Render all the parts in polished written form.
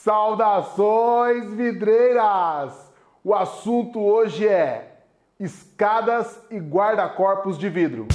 Saudações vidreiras! O assunto hoje é escadas e guarda-corpos de vidro.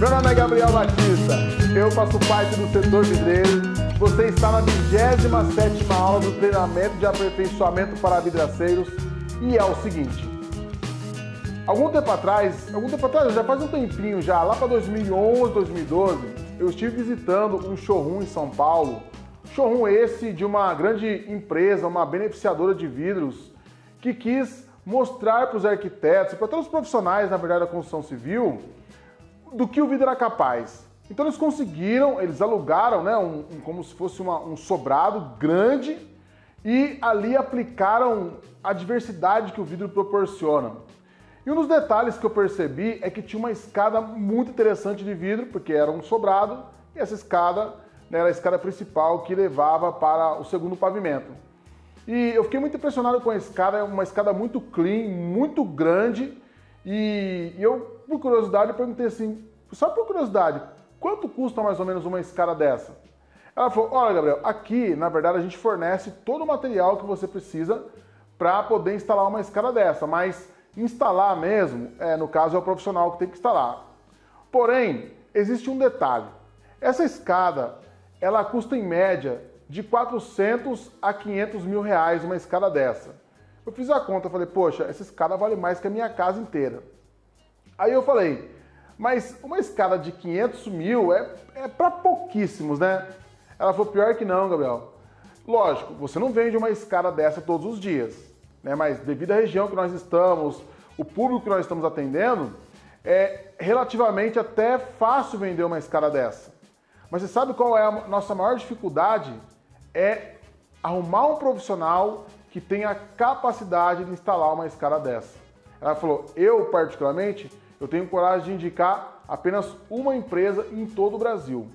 Meu nome é Gabriel Batista, eu faço parte do setor vidreiro. Você está na 27ª aula do treinamento de aperfeiçoamento para vidraceiros e é o seguinte. Algum tempo atrás, já faz um tempinho já, lá para 2011, 2012, eu estive visitando um showroom em São Paulo. Showroom esse de uma grande empresa, uma beneficiadora de vidros, que quis mostrar para os arquitetos e para todos os profissionais, na verdade, da construção civil, do que o vidro era capaz. Então eles conseguiram, eles alugaram, né, como se fosse um sobrado grande e ali aplicaram a diversidade que o vidro proporciona. E um dos detalhes que eu percebi é que tinha uma escada muito interessante de vidro, porque era um sobrado, e essa escada, né, era a escada principal que levava para o segundo pavimento. E eu fiquei muito impressionado com a escada, é uma escada muito clean, muito grande, e eu, por curiosidade, perguntei assim, só por curiosidade, quanto custa mais ou menos uma escada dessa? Ela falou, olha Gabriel, aqui na verdade a gente fornece todo o material que você precisa para poder instalar uma escada dessa, mas instalar mesmo, no caso é o profissional que tem que instalar. Porém, existe um detalhe, essa escada, ela custa em média de 400 a 500 mil reais uma escada dessa. Eu fiz a conta, falei, poxa, essa escada vale mais que a minha casa inteira. Aí eu falei, mas uma escada de 500 mil é para pouquíssimos, né? Ela falou, pior que não, Gabriel. Lógico, você não vende uma escada dessa todos os dias, né? Mas devido à região que nós estamos, o público que nós estamos atendendo, é relativamente até fácil vender uma escada dessa. Mas você sabe qual é a nossa maior dificuldade? É arrumar um profissional que tem a capacidade de instalar uma escada dessa. Ela falou, eu particularmente, eu tenho coragem de indicar apenas uma empresa em todo o Brasil.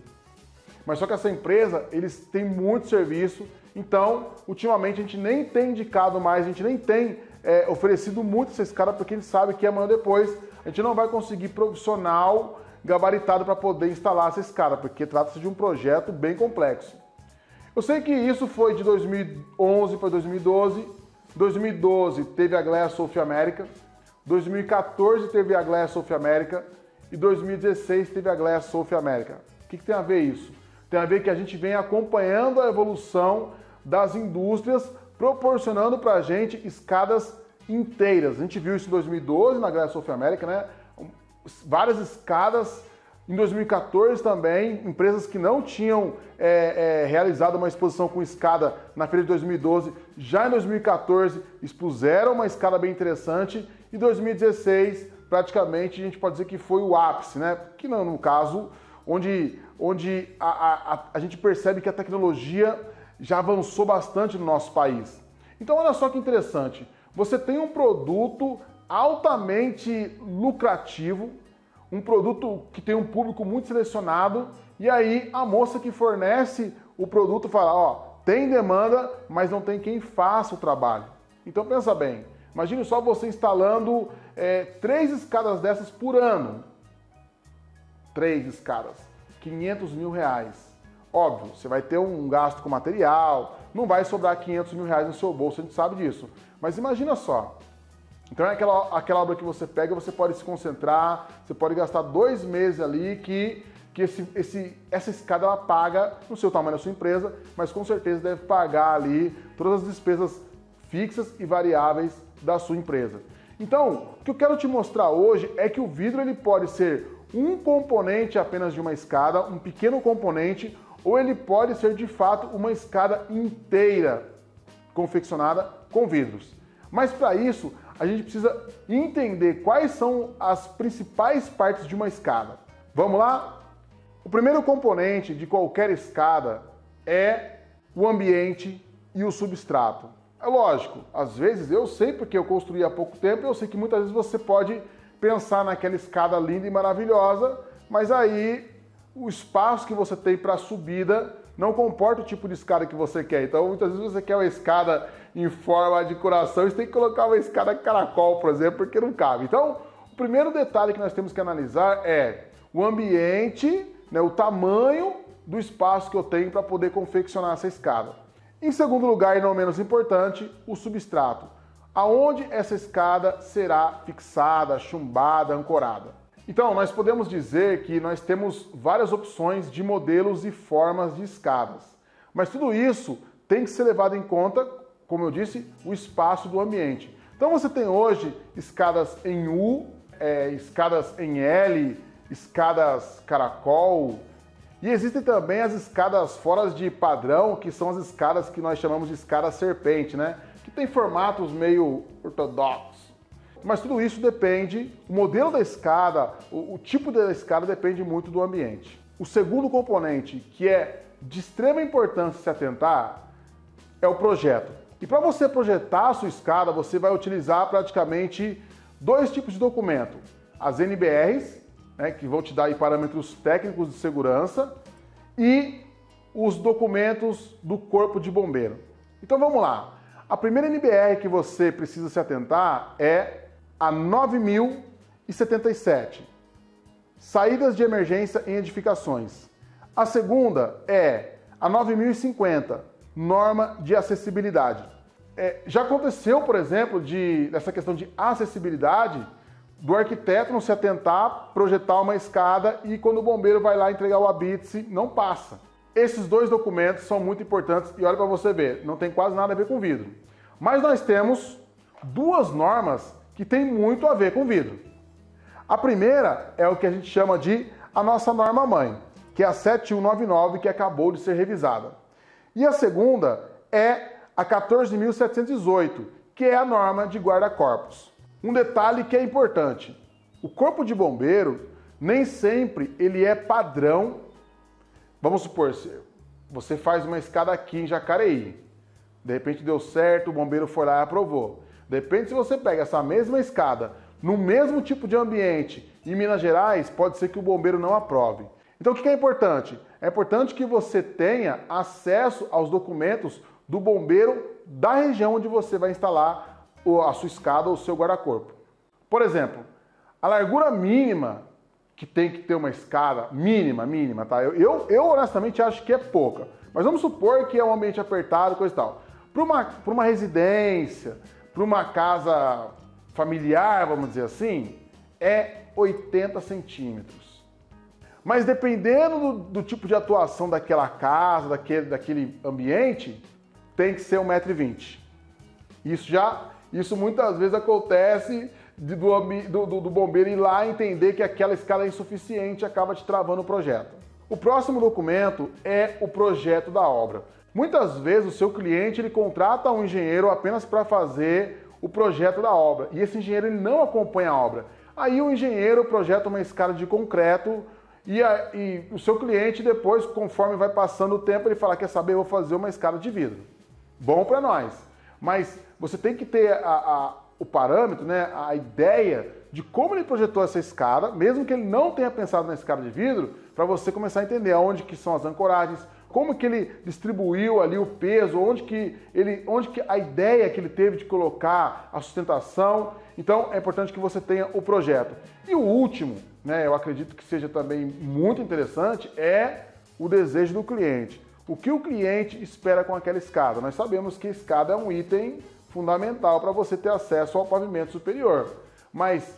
Mas só que essa empresa, eles têm muito serviço, então, ultimamente, a gente nem tem indicado mais, a gente nem tem oferecido muito essa escada, porque a gente sabe que amanhã depois a gente não vai conseguir profissional gabaritado para poder instalar essa escada, porque trata-se de um projeto bem complexo. Eu sei que isso foi de 2011 para 2012, 2012 teve a Glass South America, 2014 teve a Glass South America e 2016 teve a Glass South America. O que tem a ver isso? Tem a ver que a gente vem acompanhando a evolução das indústrias, proporcionando para a gente escadas inteiras. A gente viu isso em 2012 na Glass South America, né? Várias escadas. Em 2014 também, empresas que não tinham realizado uma exposição com escada na feira de 2012, já em 2014 expuseram uma escada bem interessante e 2016 praticamente a gente pode dizer que foi o ápice, né? Que não, no caso, onde a gente percebe que a tecnologia já avançou bastante no nosso país. Então olha só que interessante, você tem um produto altamente lucrativo, um produto que tem um público muito selecionado, e aí a moça que fornece o produto fala, ó, tem demanda, mas não tem quem faça o trabalho. Então pensa bem, imagine só você instalando 3 escadas dessas por ano. 3 escadas, 500 mil reais. Óbvio, você vai ter um gasto com material, não vai sobrar 500 mil reais no seu bolso, a gente sabe disso. Mas imagina só, então é aquela obra que você pega, você pode se concentrar, você pode gastar 2 meses ali que essa escada ela paga no seu tamanho da sua empresa, mas com certeza deve pagar ali todas as despesas fixas e variáveis da sua empresa. Então, o que eu quero te mostrar hoje é que o vidro ele pode ser um componente apenas de uma escada, um pequeno componente, ou ele pode ser de fato uma escada inteira confeccionada com vidros. Mas para isso, a gente precisa entender quais são as principais partes de uma escada. Vamos lá? O primeiro componente de qualquer escada é o ambiente e o substrato. É lógico, às vezes eu sei porque eu construí há pouco tempo, eu sei que muitas vezes você pode pensar naquela escada linda e maravilhosa, mas aí o espaço que você tem para subida não comporta o tipo de escada que você quer. Então, muitas vezes você quer uma escada em forma de coração, você tem que colocar uma escada caracol, por exemplo, porque não cabe. Então, o primeiro detalhe que nós temos que analisar é o ambiente, né, o tamanho do espaço que eu tenho para poder confeccionar essa escada. Em segundo lugar, e não menos importante, o substrato. Aonde essa escada será fixada, chumbada, ancorada. Então, nós podemos dizer que nós temos várias opções de modelos e formas de escadas. Mas tudo isso tem que ser levado em conta, como eu disse, o espaço do ambiente. Então você tem hoje escadas em U, escadas em L, escadas caracol, e existem também as escadas fora de padrão, que são as escadas que nós chamamos de escada serpente, né? Que tem formatos meio ortodoxos. Mas tudo isso depende, o modelo da escada, o tipo da escada depende muito do ambiente. O segundo componente, que é de extrema importância se atentar, é o projeto. E para você projetar a sua escada, você vai utilizar praticamente dois tipos de documento. As NBRs, né, que vão te dar aí parâmetros técnicos de segurança, e os documentos do Corpo de Bombeiro. Então vamos lá. A primeira NBR que você precisa se atentar é a 9077, saídas de emergência em edificações. A segunda é a 9050, norma de acessibilidade. Já aconteceu, por exemplo, dessa questão de acessibilidade, do arquiteto não se atentar, projetar uma escada e quando o bombeiro vai lá entregar o habite, não passa. Esses dois documentos são muito importantes e olha para você ver, não tem quase nada a ver com vidro. Mas nós temos duas normas que tem muito a ver com vidro. A primeira é o que a gente chama de a nossa norma mãe, que é a 7199, que acabou de ser revisada. E a segunda é a 14.718, que é a norma de guarda-corpos. Um detalhe que é importante, o corpo de bombeiro nem sempre ele é padrão. Vamos supor, você faz uma escada aqui em Jacareí, de repente deu certo, o bombeiro foi lá e aprovou. Depende se você pega essa mesma escada no mesmo tipo de ambiente em Minas Gerais, pode ser que o bombeiro não aprove. Então o que é importante? É importante que você tenha acesso aos documentos do bombeiro da região onde você vai instalar a sua escada ou o seu guarda-corpo. Por exemplo, a largura mínima que tem que ter uma escada, mínima, tá? Eu honestamente acho que é pouca. Mas vamos supor que é um ambiente apertado, coisa e tal. Para uma residência, para uma casa familiar, vamos dizer assim, é 80 centímetros. Mas dependendo do tipo de atuação daquela casa, daquele ambiente, tem que ser 1,20 m. Isso muitas vezes acontece do bombeiro ir lá entender que aquela escada é insuficiente e acaba te travando o projeto. O próximo documento é o projeto da obra. Muitas vezes o seu cliente ele contrata um engenheiro apenas para fazer o projeto da obra e esse engenheiro ele não acompanha a obra. Aí o engenheiro projeta uma escada de concreto e o seu cliente depois, conforme vai passando o tempo, ele fala, quer saber, eu vou fazer uma escada de vidro. Bom para nós, mas você tem que ter o parâmetro, né, a ideia de como ele projetou essa escada, mesmo que ele não tenha pensado na escada de vidro, para você começar a entender onde que são as ancoragens, como que ele distribuiu ali o peso, onde que a ideia que ele teve de colocar a sustentação. Então é importante que você tenha o projeto. E o último, né, eu acredito que seja também muito interessante, é o desejo do cliente. O que o cliente espera com aquela escada? Nós sabemos que a escada é um item fundamental para você ter acesso ao pavimento superior. Mas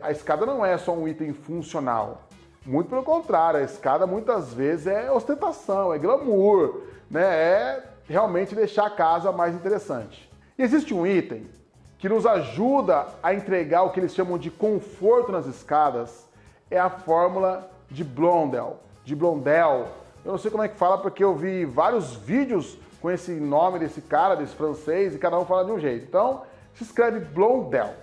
a escada não é só um item funcional. Muito pelo contrário, a escada muitas vezes é ostentação, é glamour, né? É realmente deixar a casa mais interessante. E existe um item que nos ajuda a entregar o que eles chamam de conforto nas escadas, é a fórmula de Blondel. Eu não sei como é que fala porque eu vi vários vídeos com esse nome desse cara, desse francês, e cada um fala de um jeito. Então, se escreve Blondel.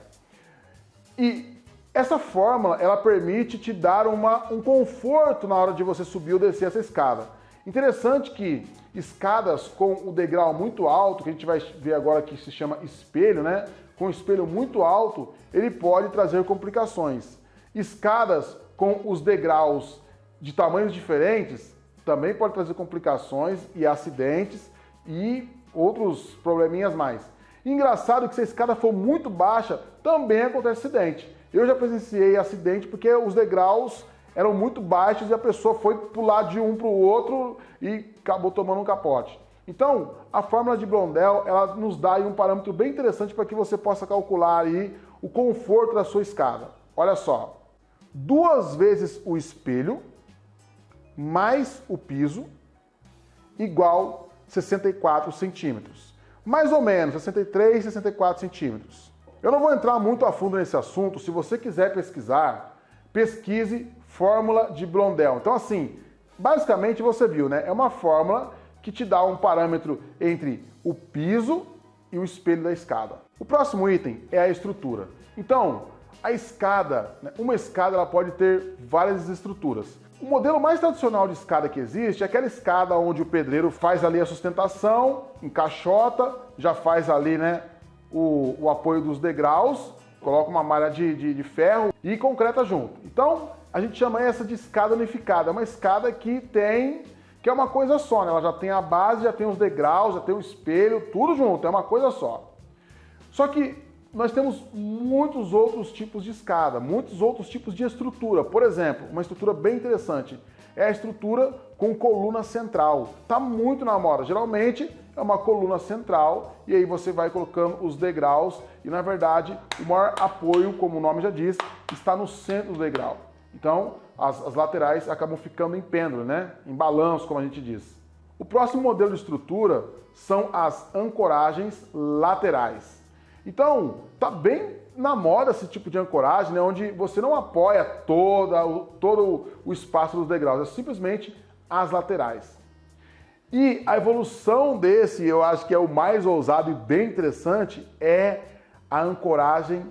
E essa fórmula, ela permite te dar um conforto na hora de você subir ou descer essa escada. Interessante que escadas com o degrau muito alto, que a gente vai ver agora que se chama espelho, né? Com espelho muito alto, ele pode trazer complicações. Escadas com os degraus de tamanhos diferentes também pode trazer complicações e acidentes e outros probleminhas mais. Engraçado que se a escada for muito baixa, também acontece acidente. Eu já presenciei acidente porque os degraus eram muito baixos e a pessoa foi pular de um para o outro e acabou tomando um capote. Então, a fórmula de Blondel, ela nos dá aí um parâmetro bem interessante para que você possa calcular aí o conforto da sua escada. Olha só, 2 vezes o espelho mais o piso igual 64 centímetros. Mais ou menos, 63, 64 centímetros. Eu não vou entrar muito a fundo nesse assunto. Se você quiser pesquisar, pesquise fórmula de Blondel. Então, assim, basicamente você viu, né? É uma fórmula que te dá um parâmetro entre o piso e o espelho da escada. O próximo item é a estrutura. Então, a escada, uma escada ela pode ter várias estruturas. O modelo mais tradicional de escada que existe é aquela escada onde o pedreiro faz ali a sustentação, encaixota, já faz ali, né, o apoio dos degraus, coloca uma malha de ferro e concreta junto. Então, a gente chama essa de escada unificada. É uma escada que é uma coisa só, né? Ela já tem a base, já tem os degraus, já tem o espelho, tudo junto, é uma coisa só. Só que nós temos muitos outros tipos de escada, muitos outros tipos de estrutura. Por exemplo, uma estrutura bem interessante é a estrutura com coluna central. Está muito na moda. Geralmente é uma coluna central e aí você vai colocando os degraus e, na verdade, o maior apoio, como o nome já diz, está no centro do degrau. Então, as laterais acabam ficando em pêndulo, né? Em balanço, como a gente diz. O próximo modelo de estrutura são as ancoragens laterais. Então, tá bem na moda esse tipo de ancoragem, né, onde você não apoia todo o espaço dos degraus, é simplesmente as laterais. E a evolução desse, eu acho que é o mais ousado e bem interessante, é a ancoragem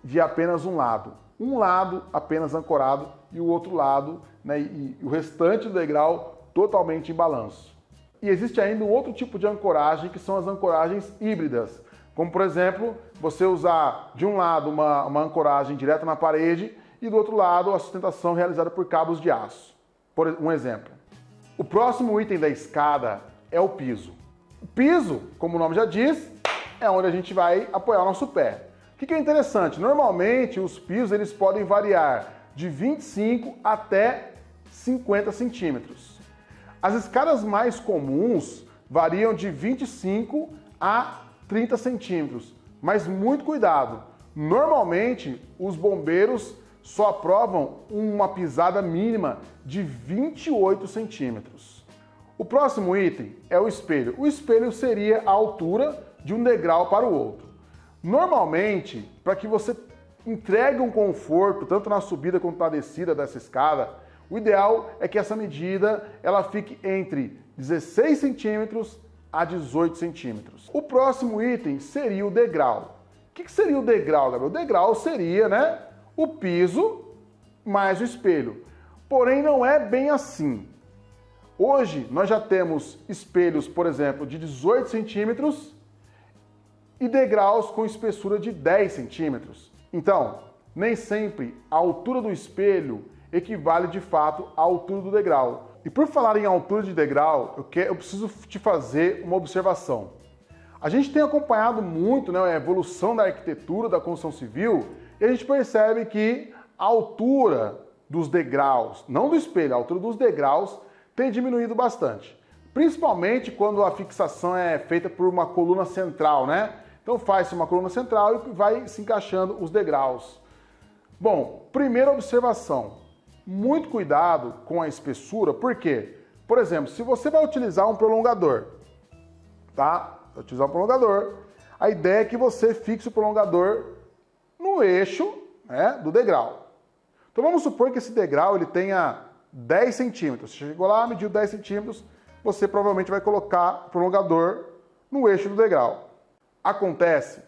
de apenas um lado. Um lado apenas ancorado e o outro lado, né, e o restante do degrau totalmente em balanço. E existe ainda um outro tipo de ancoragem, que são as ancoragens híbridas. Como, por exemplo, você usar de um lado uma ancoragem direta na parede e do outro lado a sustentação realizada por cabos de aço. Por um exemplo. O próximo item da escada é o piso. O piso, como o nome já diz, é onde a gente vai apoiar o nosso pé. O que é interessante? Normalmente os pisos eles podem variar de 25 até 50 centímetros. As escadas mais comuns variam de 25 a 30 centímetros, mas muito cuidado. Normalmente, os bombeiros só aprovam uma pisada mínima de 28 centímetros. O próximo item é o espelho. O espelho seria a altura de um degrau para o outro. Normalmente, para que você entregue um conforto, tanto na subida quanto na descida dessa escada, o ideal é que essa medida ela fique entre 16 centímetros a 18 centímetros. O próximo item seria o degrau. O que seria o degrau, Gabriel? O degrau seria, né, o piso mais o espelho. Porém, não é bem assim. Hoje, nós já temos espelhos, por exemplo, de 18 centímetros e degraus com espessura de 10 centímetros. Então, nem sempre a altura do espelho equivale de fato à altura do degrau. E por falar em altura de degrau, eu preciso te fazer uma observação. A gente tem acompanhado muito, né, a evolução da arquitetura, da construção civil, e a gente percebe que a altura dos degraus, não do espelho, a altura dos degraus tem diminuído bastante. Principalmente quando a fixação é feita por uma coluna central, né? Então faz-se uma coluna central e vai se encaixando os degraus. Bom, primeira observação. Muito cuidado com a espessura, por quê? Por exemplo, se você vai utilizar um prolongador, tá? Vai utilizar um prolongador, a ideia é que você fixe o prolongador no eixo, né, do degrau. Então vamos supor que esse degrau ele tenha 10 centímetros. Você chegou lá, mediu 10 centímetros, você provavelmente vai colocar o prolongador no eixo do degrau. Acontece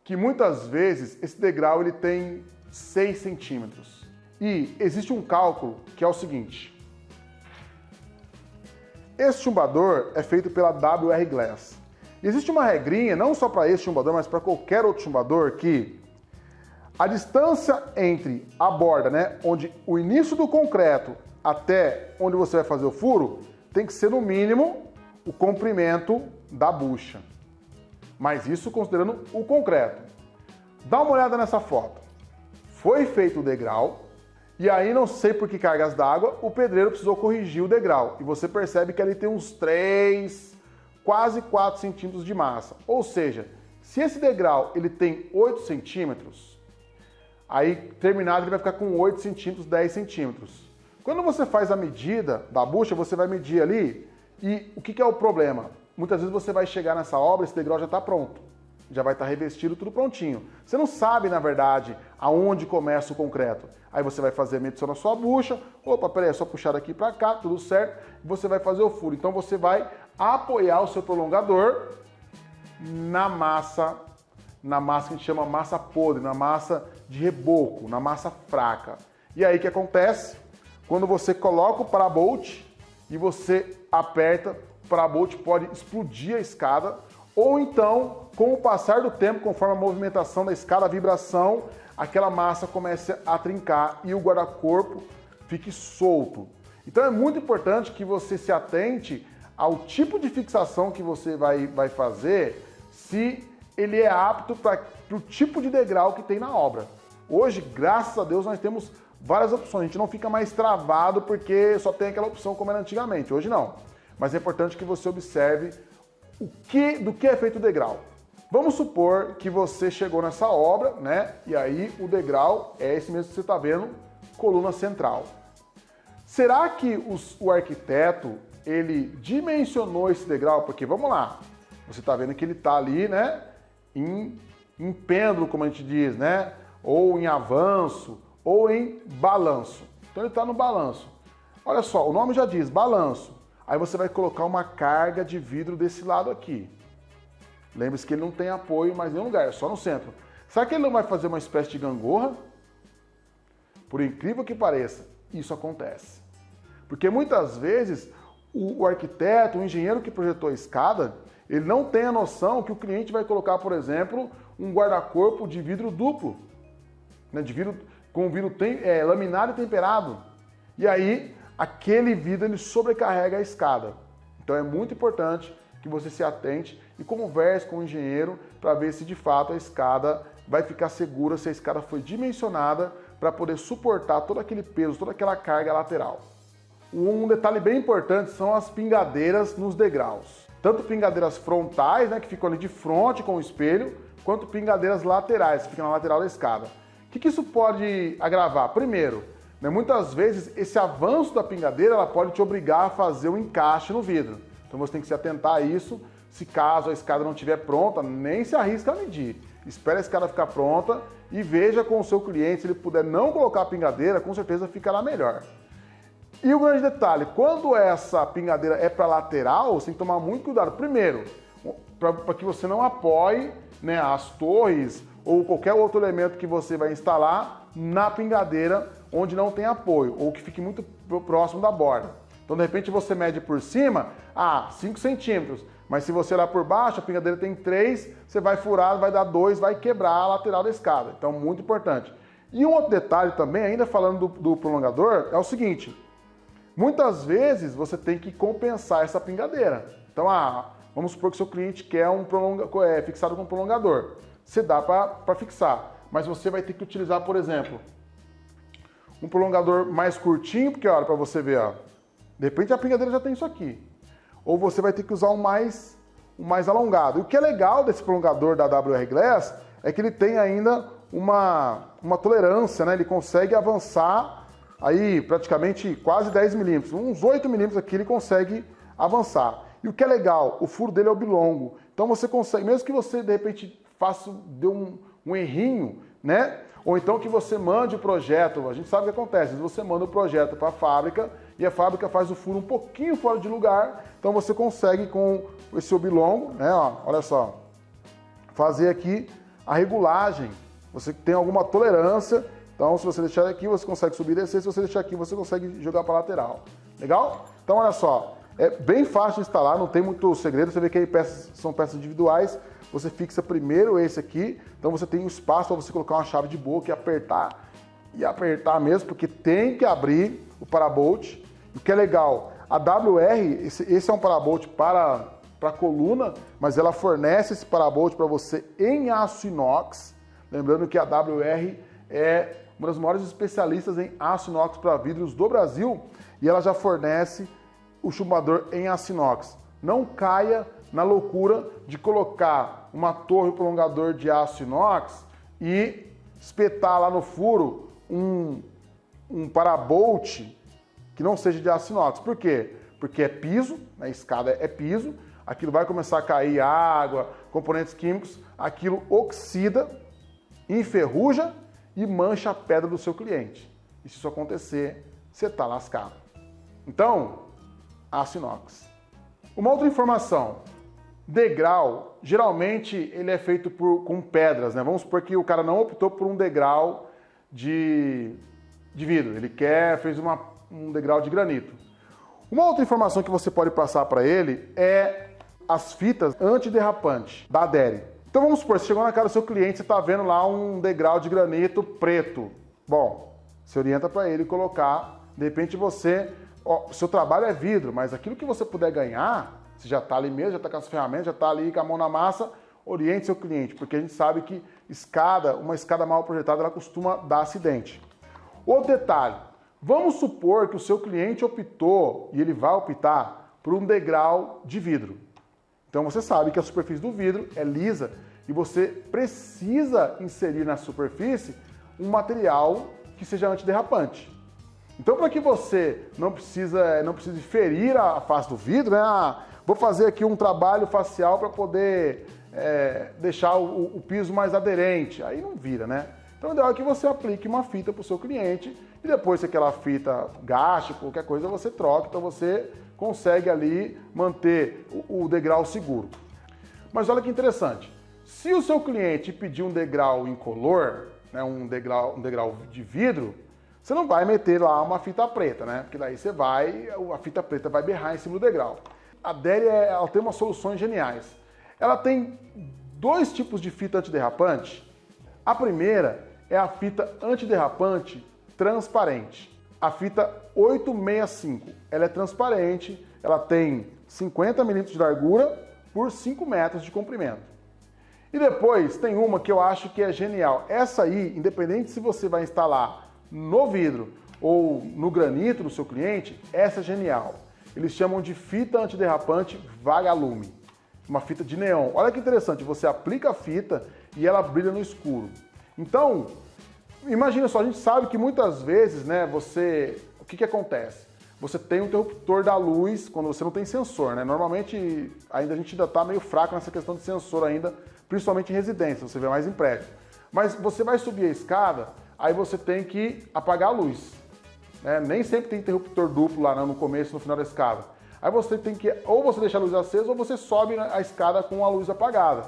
que muitas vezes esse degrau ele tem 6 centímetros. E existe um cálculo que é o seguinte. esse chumbador é feito pela WR Glass. Existe uma regrinha, não só para esse chumbador, mas para qualquer outro chumbador, que a distância entre a borda, né, onde o início do concreto até onde você vai fazer o furo, tem que ser no mínimo o comprimento da bucha. Mas isso considerando o concreto. Dá uma olhada nessa foto. Foi feito o degrau, e aí não sei por que cargas d'água, o pedreiro precisou corrigir o degrau. E você percebe que ali tem uns 3, quase 4 centímetros de massa. Ou seja, se esse degrau ele tem 8 centímetros, aí terminado ele vai ficar com 8 centímetros, 10 centímetros. Quando você faz a medida da bucha, você vai medir ali, e o que é o problema? Muitas vezes você vai chegar nessa obra, esse degrau já está pronto. Já vai estar revestido, tudo prontinho. Você não sabe, na verdade, aonde começa o concreto. Aí você vai fazer a medição na sua bucha. Opa, peraí, é só puxar daqui para cá, tudo certo. E você vai fazer o furo. Então você vai apoiar o seu prolongador na massa que a gente chama massa podre, na massa de reboco, na massa fraca. E aí o que acontece? Quando você coloca o parabolt e você aperta, o parabolt pode explodir a escada, ou então, com o passar do tempo, conforme a movimentação da escada, a vibração, aquela massa comece a trincar e o guarda-corpo fique solto. Então é muito importante que você se atente ao tipo de fixação que você vai fazer, se ele é apto para o tipo de degrau que tem na obra. Hoje, graças a Deus, nós temos várias opções. A gente não fica mais travado porque só tem aquela opção como era antigamente. Hoje não. Mas é importante que você observe do que é feito o degrau. Vamos supor que você chegou nessa obra, né? E aí o degrau é esse mesmo que você está vendo, coluna central. Será que o arquiteto, ele dimensionou esse degrau? Porque, vamos lá, você está vendo que ele está ali, né? Em pêndulo, como a gente diz, né? Ou em avanço, ou em balanço. Então ele está no balanço. Olha só, o nome já diz, balanço. Aí você vai colocar uma carga de vidro desse lado aqui. Lembre-se que ele não tem apoio em mais nenhum lugar, é só no centro. Será que ele não vai fazer uma espécie de gangorra? Por incrível que pareça, isso acontece. Porque muitas vezes o arquiteto, o engenheiro que projetou a escada, ele não tem a noção que o cliente vai colocar, por exemplo, um guarda-corpo de vidro duplo, né, com vidro laminado e temperado. E aí, aquele vidro ele sobrecarrega a escada. Então é muito importante que você se atente e converse com o engenheiro para ver se de fato a escada vai ficar segura, se a escada foi dimensionada para poder suportar todo aquele peso, toda aquela carga lateral. Um detalhe bem importante são as pingadeiras nos degraus. Tanto pingadeiras frontais, né, que ficam ali de frente com o espelho, quanto pingadeiras laterais, que ficam na lateral da escada. O que isso pode agravar? Primeiro, né, muitas vezes esse avanço da pingadeira ela pode te obrigar a fazer um encaixe no vidro. Então você tem que se atentar a isso. Se caso a escada não estiver pronta, nem se arrisca a medir. Espere a escada ficar pronta e veja com o seu cliente, se ele puder não colocar a pingadeira, com certeza ficará melhor. E o grande detalhe, quando essa pingadeira é para lateral, você tem que tomar muito cuidado. Primeiro, para que você não apoie, né, as torres ou qualquer outro elemento que você vai instalar na pingadeira onde não tem apoio ou que fique muito próximo da borda. Então, de repente, você mede por cima, 5 centímetros. Mas se você olhar por baixo, a pingadeira tem 3, você vai furar, vai dar 2, vai quebrar a lateral da escada. Então, muito importante. E um outro detalhe também, ainda falando do prolongador, é o seguinte. Muitas vezes, você tem que compensar essa pingadeira. Então, vamos supor que o seu cliente quer fixado com prolongador. Você dá para fixar. Mas você vai ter que utilizar, por exemplo, um prolongador mais curtinho, porque olha, para você ver, ó. De repente a pingadeira já tem isso aqui. Ou você vai ter que usar um mais alongado. E o que é legal desse prolongador da WR Glass é que ele tem ainda uma tolerância, né? Ele consegue avançar aí praticamente quase 10 milímetros. Uns 8 milímetros aqui ele consegue avançar. E o que é legal, o furo dele é oblongo. Então você consegue, mesmo que você de repente dê um errinho, né? Ou então que você mande o projeto, a gente sabe o que acontece, você manda o projeto para a fábrica e a fábrica faz o furo um pouquinho fora de lugar, então você consegue com esse oblongo, né, olha só, fazer aqui a regulagem, você tem alguma tolerância, então se você deixar aqui você consegue subir e descer, se você deixar aqui você consegue jogar para a lateral, legal? Então olha só, É bem fácil de instalar, não tem muito segredo. Você vê que aí são peças individuais. Você fixa primeiro esse aqui, então você tem um espaço para você colocar uma chave de boca e apertar mesmo, porque tem que abrir o parabolt. O que é legal, a WR, esse é um parabolt para coluna, mas ela fornece esse parabolt para você em aço inox. Lembrando que a WR é uma das maiores especialistas em aço inox para vidros do Brasil e ela já fornece o chumbador em aço inox. Não caia na loucura de colocar uma torre prolongador de aço inox e espetar lá no furo um parabolt que não seja de aço inox. Por quê? Porque é piso, a escada é piso, aquilo vai começar a cair água, componentes químicos, aquilo oxida, enferruja e mancha a pedra do seu cliente. E se isso acontecer, você está lascado. Então, aço inox. Uma outra informação, degrau, geralmente ele é feito com pedras, né? Vamos supor que o cara não optou por um degrau de vidro, ele fez um degrau de granito. Uma outra informação que você pode passar para ele é as fitas antiderrapantes da Aderi. Então vamos supor, você chegou na casa do seu cliente, você está vendo lá um degrau de granito preto. Bom, você orienta para ele colocar, de repente seu trabalho é vidro, mas aquilo que você puder ganhar, você já está ali mesmo, já está com as ferramentas, já está ali com a mão na massa, oriente seu cliente, porque a gente sabe que uma escada mal projetada, ela costuma dar acidente. Outro detalhe, vamos supor que o seu cliente optou, e ele vai optar, por um degrau de vidro. Então você sabe que a superfície do vidro é lisa e você precisa inserir na superfície um material que seja antiderrapante. Então, para que você não precise ferir a face do vidro, né? Vou fazer aqui um trabalho facial para poder deixar o piso mais aderente. Aí não vira, né? Então, o ideal é que você aplique uma fita para o seu cliente e depois, se aquela fita gaste, qualquer coisa, você troca. Então, você consegue ali manter o degrau seguro. Mas olha que interessante. Se o seu cliente pedir um degrau incolor, né, um degrau de vidro, você não vai meter lá uma fita preta, né? Porque daí a fita preta vai berrar em cima do degrau. A Aderi ela tem umas soluções geniais. Ela tem dois tipos de fita antiderrapante. A primeira é a fita antiderrapante transparente. A fita 865. Ela é transparente, ela tem 50 milímetros de largura por 5 metros de comprimento. E depois tem uma que eu acho que é genial. Essa aí, independente se você vai instalar no vidro ou no granito do seu cliente, essa é genial. Eles chamam de fita antiderrapante vagalume. Uma fita de neon. Olha que interessante, você aplica a fita e ela brilha no escuro. Então, imagina só, a gente sabe que muitas vezes, né, o que acontece? Você tem um interruptor da luz quando você não tem sensor, né? Normalmente, a gente ainda está meio fraco nessa questão de sensor ainda, principalmente em residência, você vê mais em prédio. Mas você vai subir a escada, aí você tem que apagar a luz. Né? Nem sempre tem interruptor duplo lá no começo e no final da escada. Aí você tem que, ou você deixa a luz acesa, ou você sobe a escada com a luz apagada.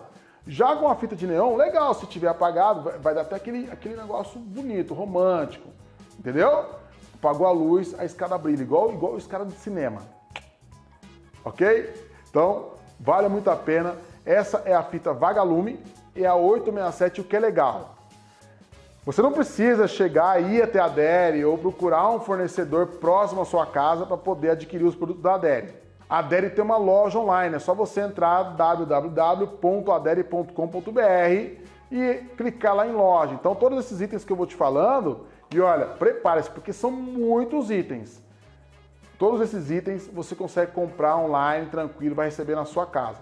Já com a fita de neon, legal, se tiver apagado, vai dar até aquele negócio bonito, romântico, entendeu? Apagou a luz, a escada brilha, igual a escada de cinema. Ok? Então, vale muito a pena. Essa é a fita vagalume e a 867, o que é legal. Você não precisa chegar e ir até a Aderi ou procurar um fornecedor próximo à sua casa para poder adquirir os produtos da Aderi. A Aderi tem uma loja online, é só você entrar www.aderi.com.br e clicar lá em loja. Então todos esses itens que eu vou te falando, e olha, prepare-se porque são muitos itens. Todos esses itens você consegue comprar online, tranquilo, vai receber na sua casa.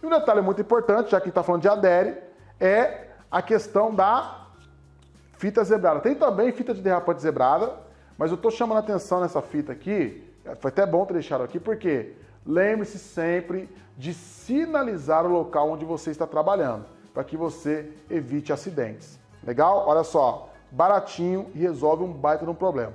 E um detalhe muito importante, já que está falando de Aderi, é a questão da fita zebrada. Tem também fita de derrapante zebrada, mas eu estou chamando a atenção nessa fita aqui, foi até bom ter deixado aqui, porque lembre-se sempre de sinalizar o local onde você está trabalhando, para que você evite acidentes. Legal? Olha só, baratinho e resolve um baita de um problema.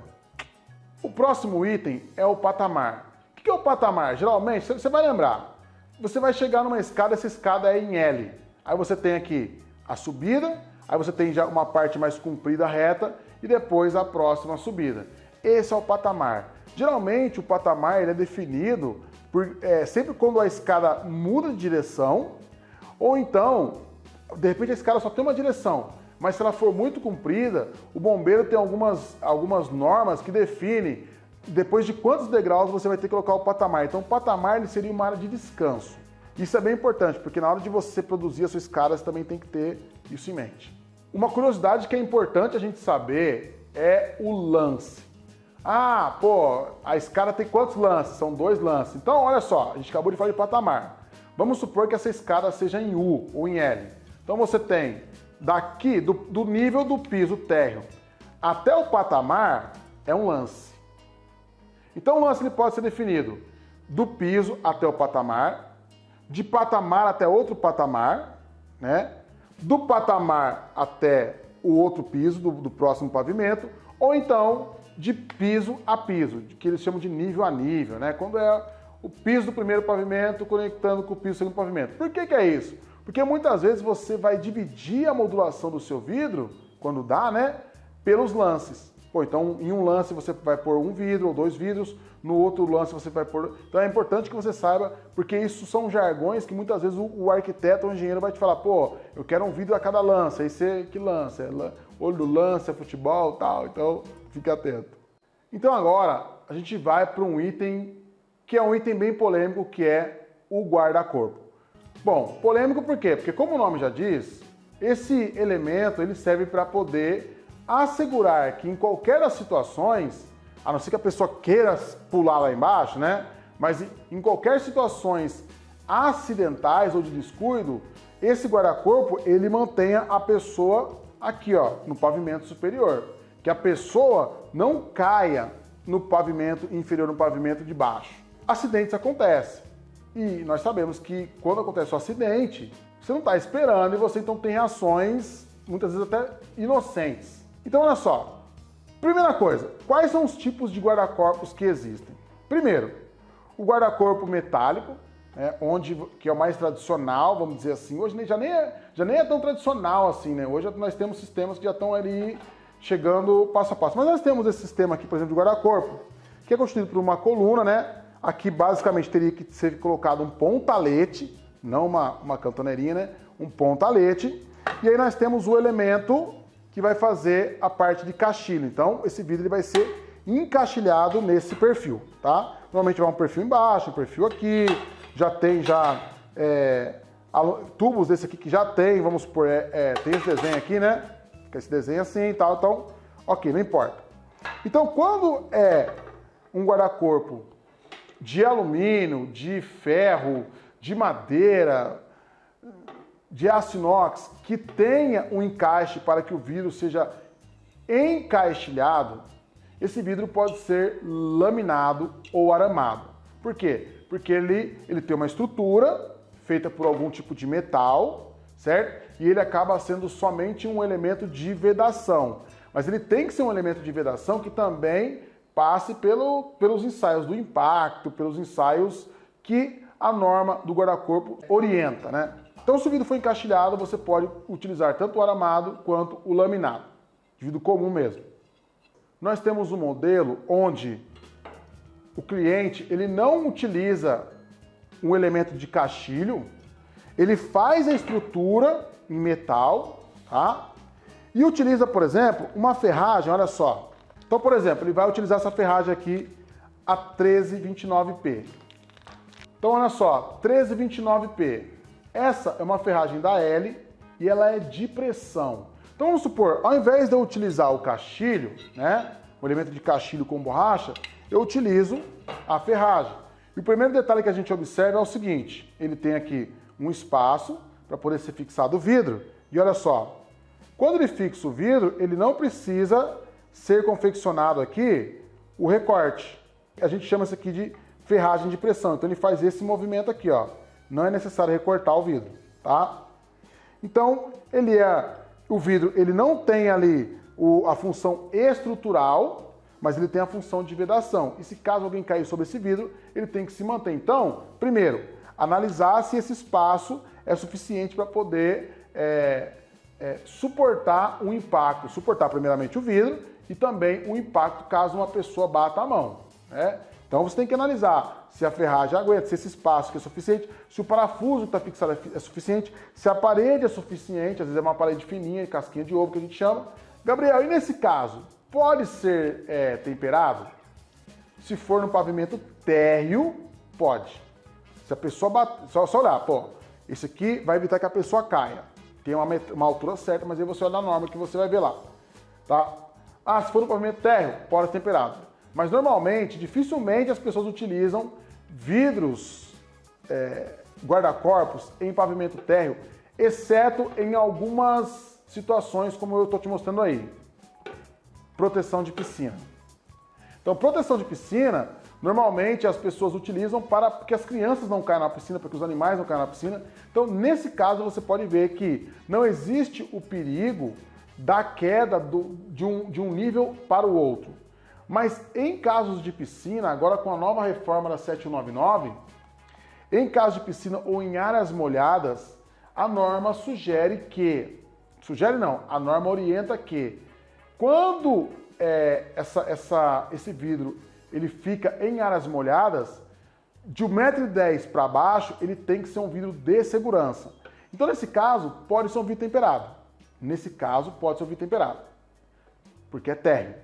O próximo item é o patamar. O que é o patamar? Geralmente, você vai lembrar, você vai chegar numa escada, essa escada é em L. Aí você tem aqui a subida, aí você tem já uma parte mais comprida, reta, e depois a próxima subida. Esse é o patamar. Geralmente o patamar ele é definido sempre quando a escada muda de direção, ou então, de repente a escada só tem uma direção, mas se ela for muito comprida, o bombeiro tem algumas normas que definem depois de quantos degraus você vai ter que colocar o patamar. Então o patamar ele seria uma área de descanso. Isso é bem importante, porque na hora de você produzir a sua escada, você também tem que ter isso em mente. Uma curiosidade que é importante a gente saber é o lance. Ah, pô, a escada tem quantos lances? São 2 lances. Então, olha só, a gente acabou de falar de patamar. Vamos supor que essa escada seja em U ou em L. Então você tem daqui, do nível do piso térreo até o patamar, é um lance. Então o lance ele pode ser definido do piso até o patamar, de patamar até outro patamar, né? Do patamar até o outro piso do próximo pavimento, ou então de piso a piso, que eles chamam de nível a nível, né? Quando é o piso do primeiro pavimento conectando com o piso do segundo pavimento. Por que é isso? Porque muitas vezes você vai dividir a modulação do seu vidro, quando dá, né? Pelos lances. Pô, então em um lance você vai pôr um vidro ou 2 vidros, no outro lance você vai pôr... Então é importante que você saiba, porque isso são jargões que muitas vezes o arquiteto ou o engenheiro vai te falar, pô, eu quero um vidro a cada lance, aí você, que lance? Olho do lance, é futebol e tal, então fica atento. Então agora a gente vai para um item que é um item bem polêmico, que é o guarda-corpo. Bom, polêmico por quê? Porque como o nome já diz, esse elemento ele serve para poder assegurar que em qualquer das situações, a não ser que a pessoa queira pular lá embaixo, né? Mas em qualquer situações acidentais ou de descuido, esse guarda-corpo ele mantenha a pessoa aqui, ó, no pavimento superior. Que a pessoa não caia no pavimento inferior, no pavimento de baixo. Acidentes acontecem. E nós sabemos que quando acontece um acidente, você não está esperando e você então tem reações, muitas vezes até inocentes. Então olha só, primeira coisa, quais são os tipos de guarda-corpos que existem? Primeiro, o guarda-corpo metálico, né, que é o mais tradicional, vamos dizer assim. Hoje já nem é tão tradicional assim, né? Hoje nós temos sistemas que já estão ali chegando passo a passo. Mas nós temos esse sistema aqui, por exemplo, de guarda-corpo, que é constituído por uma coluna, né? Aqui basicamente teria que ser colocado um pontalete, não uma cantoneirinha, né? Um pontalete. E aí nós temos o elemento que vai fazer a parte de caixilho. Então esse vidro ele vai ser encaixilhado nesse perfil, tá? Normalmente vai um perfil embaixo, um perfil aqui, já tem tubos desse aqui que já tem, vamos supor, tem esse desenho aqui, né? Esse desenho assim e tal, então, ok, não importa. Então, quando é um guarda-corpo de alumínio, de ferro, de madeira, de aço inox, que tenha um encaixe para que o vidro seja encaixilhado, esse vidro pode ser laminado ou aramado. Por quê? Porque ele tem uma estrutura feita por algum tipo de metal, certo? E ele acaba sendo somente um elemento de vedação. Mas ele tem que ser um elemento de vedação que também passe pelos ensaios do impacto, pelos ensaios que a norma do guarda-corpo orienta, né? Então, se o vidro for encaixilhado, você pode utilizar tanto o aramado quanto o laminado, de vidro comum mesmo. Nós temos um modelo onde o cliente ele não utiliza um elemento de caixilho, ele faz a estrutura em metal, tá? E utiliza, por exemplo, uma ferragem, olha só. Então, por exemplo, ele vai utilizar essa ferragem aqui, a 1329P. Então, olha só, 1329P. Essa é uma ferragem da L e ela é de pressão. Então, vamos supor, ao invés de eu utilizar o caixilho, né, o elemento de caixilho com borracha, eu utilizo a ferragem. E o primeiro detalhe que a gente observa é o seguinte, ele tem aqui um espaço para poder ser fixado o vidro. E olha só, quando ele fixa o vidro, ele não precisa ser confeccionado aqui o recorte. A gente chama isso aqui de ferragem de pressão. Então ele faz esse movimento aqui, ó. Não é necessário recortar o vidro, tá? Então, o vidro ele não tem ali a função estrutural, mas ele tem a função de vedação. E se caso alguém cair sobre esse vidro, ele tem que se manter. Então, primeiro, analisar se esse espaço é suficiente para poder suportar um impacto, suportar primeiramente o vidro e também o impacto caso uma pessoa bata a mão, né? Então você tem que analisar se a ferragem aguenta, se esse espaço aqui é suficiente, se o parafuso que está fixado é suficiente, se a parede é suficiente, às vezes é uma parede fininha, casquinha de ovo que a gente chama. Gabriel, e nesse caso, pode ser temperado? Se for no pavimento térreo, pode. Se a pessoa bater, só olhar, pô, esse aqui vai evitar que a pessoa caia. Tem uma altura certa, mas aí você olha na norma que você vai ver lá, tá? Ah, se for no pavimento térreo, pode ser temperado. Mas normalmente, dificilmente as pessoas utilizam vidros guarda-corpos em pavimento térreo, exceto em algumas situações como eu estou te mostrando aí. Proteção de piscina. Então, proteção de piscina, normalmente as pessoas utilizam para que as crianças não caiam na piscina, para que os animais não caiam na piscina. Então, nesse caso, você pode ver que não existe o perigo da queda de um nível para o outro. Mas em casos de piscina, agora com a nova reforma da 7199, em casos de piscina ou em áreas molhadas, a norma sugere que, a norma orienta que quando esse vidro ele fica em áreas molhadas, de 1,10 m para baixo, ele tem que ser um vidro de segurança. Então, nesse caso, pode ser um vidro temperado. Nesse caso, pode ser um vidro temperado, porque é térreo.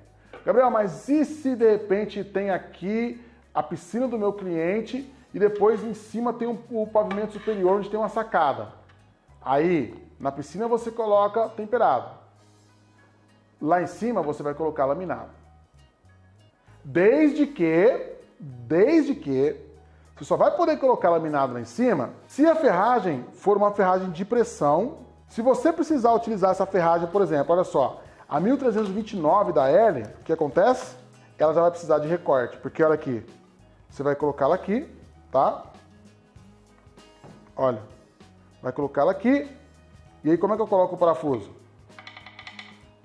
Gabriel, mas e se de repente tem aqui a piscina do meu cliente e depois em cima tem o pavimento superior onde tem uma sacada? Aí, na piscina você coloca temperado. Lá em cima você vai colocar laminado. Desde que você só vai poder colocar laminado lá em cima se a ferragem for uma ferragem de pressão. Se você precisar utilizar essa ferragem, por exemplo, olha só, a 1329 da L, o que acontece? Ela já vai precisar de recorte, porque olha aqui, você vai colocá-la aqui, tá? Olha, vai colocá-la aqui, e aí como é que eu coloco o parafuso?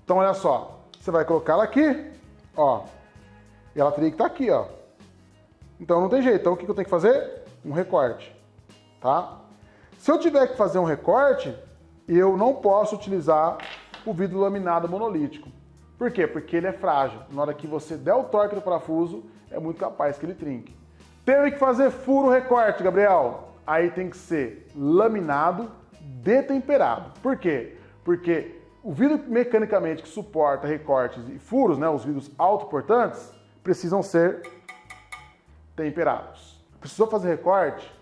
Então olha só, você vai colocá-la aqui, ó, e ela teria que estar aqui, ó. Então não tem jeito, então o que eu tenho que fazer? Um recorte, tá? Se eu tiver que fazer um recorte, eu não posso utilizar o vidro laminado monolítico. Por quê? Porque ele é frágil. Na hora que você der o torque do parafuso, é muito capaz que ele trinque. Teve que fazer furo recorte, Gabriel. Aí tem que ser laminado detemperado. Por quê? Porque o vidro mecanicamente que suporta recortes e furos, né, os vidros autoportantes, precisam ser temperados. Precisou fazer recorte?